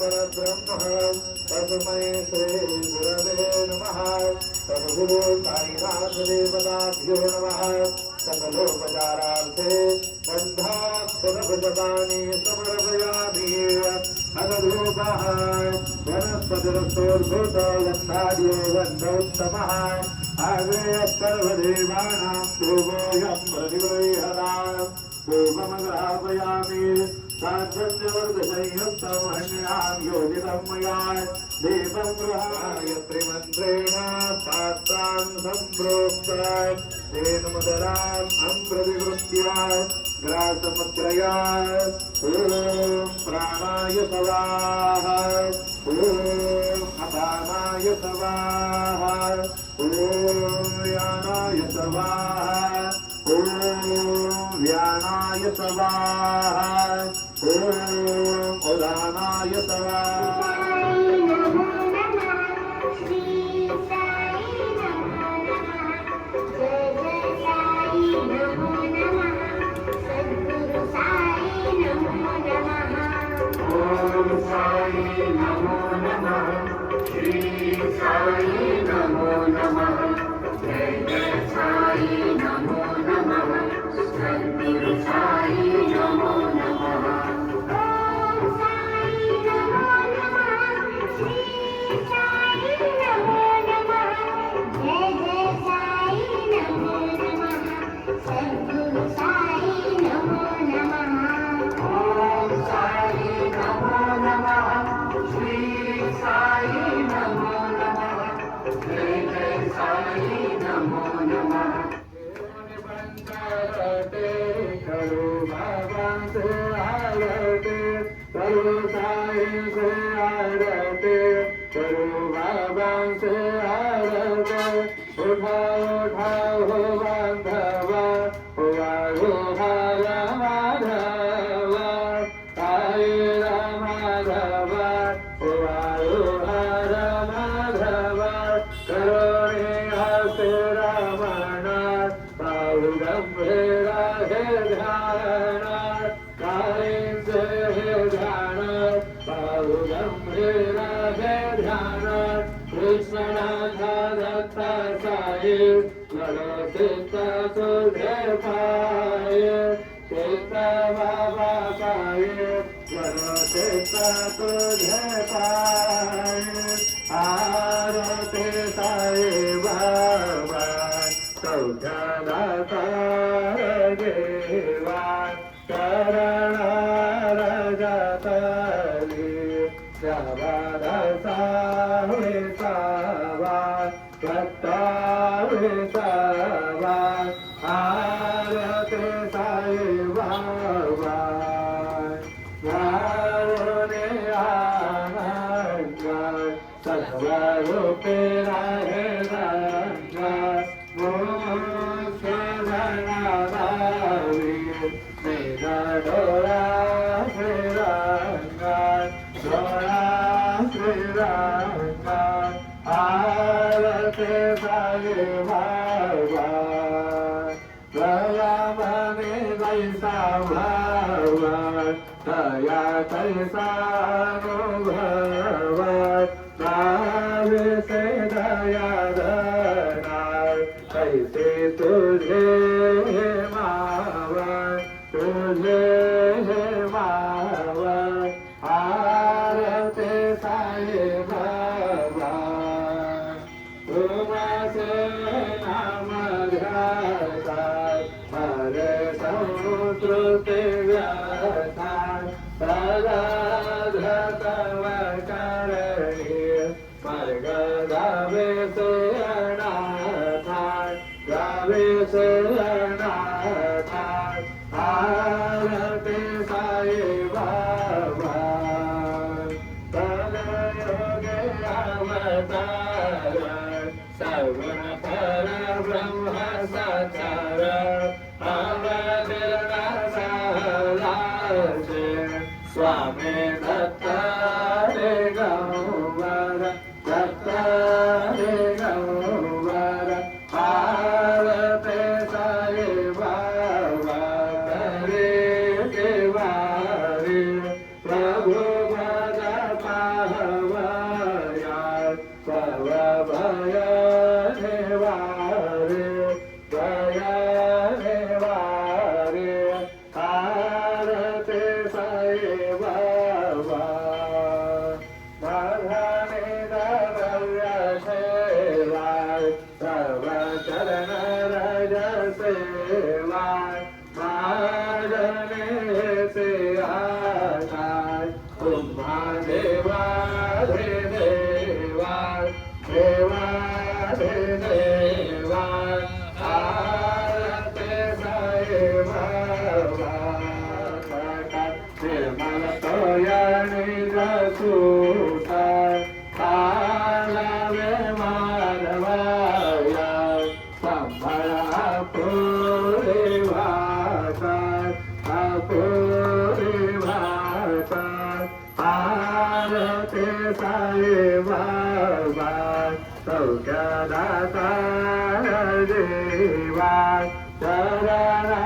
परब्रह्म तस्मै श्री गुरवे नमः। सद्गुरु साईनाथ देवताभ्यो नमः। सकलोपचारार्थे गन्धाक्षरभुजपाणि समर्पयामि। अगधूपः वनस्पतिरस्तोर्भूतगन्धाद्यो गन्धोत्तमः। आग्नेय सर्वदेवानां धूपोऽयं प्रतिगृह्यताम्। धूपमग्रापयामि साध्वन्यवर्गसंयुक्तमन्यां योजितं मया दीपं गृहाय त्रिमन्त्रेण पात्रान् सम्प्रोक्तान् तेन मदराम् अम्प्रतिवृत्त्या ग्रासमुद्रया ॐ प्राणाय स्वाहा ॐ अपानाय स्वाहा ॐ यानाय स्वाहा ॐ व्यानाय स्वाहा ॐ उदानाय स्वाहा। प्रभु तव चरण रज सेवा मागणे से आशाय तुम्हा देवा देवा देवा देवा आरते साई बाबा निर्मल तोयणी रसूता कालवे माधवाया संभळा पुरी भाषा अपुरी भाषा आरते साई बाबा सौख्यदाता देवा चरणा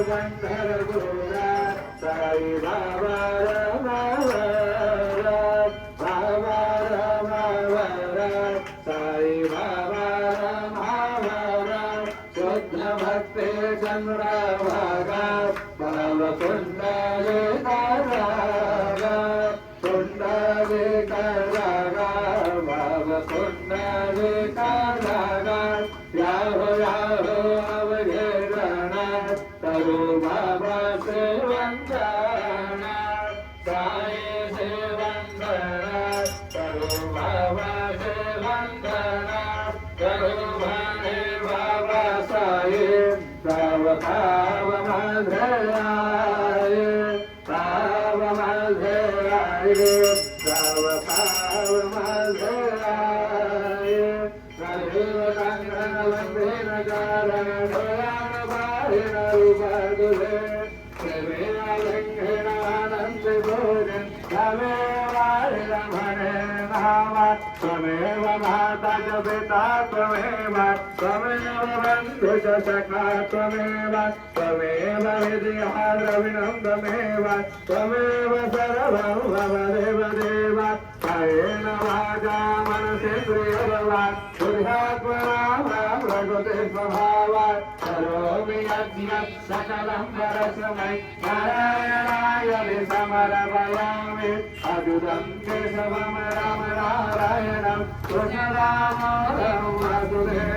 पंढर गोरा साई बाबा बाबा साई बाबा शुद्ध भक्ते चंद्रभागा भव कुंडले कुंडले करागा भव कुंडले करागा याहो याहो अवघेरणा तरो बाबा से वंदना साई से वंदना तरो बाबा से वंदना करो भाने बाबा साई तव भाव माझे आये भाव माझे आये तव भाव माझे आये सर्व रंगन वंदन कारण डोळ्यान बाहेर उभा तुझे प्रेमेला लंघन आनंद भोजन तमेवा म्हणे नावा त्वमेव माता च पिता त्वमेव त्वमेव बन्धुश्च सखा त्वमेव त्वमेव विद्या द्रविणं त्वमेव त्वमेव सर्वं मम देव देव कायेन वाचा मनसेन्द्रियर्वा बुद्ध्यात्मना प्रकृते स्वभावात् करोमि यद्यत् सकलं परस्मै नारायणाय समर्पयामि अद्भुतं केशवं राम नारायणं कृष्णदामोदरं वासुदेवं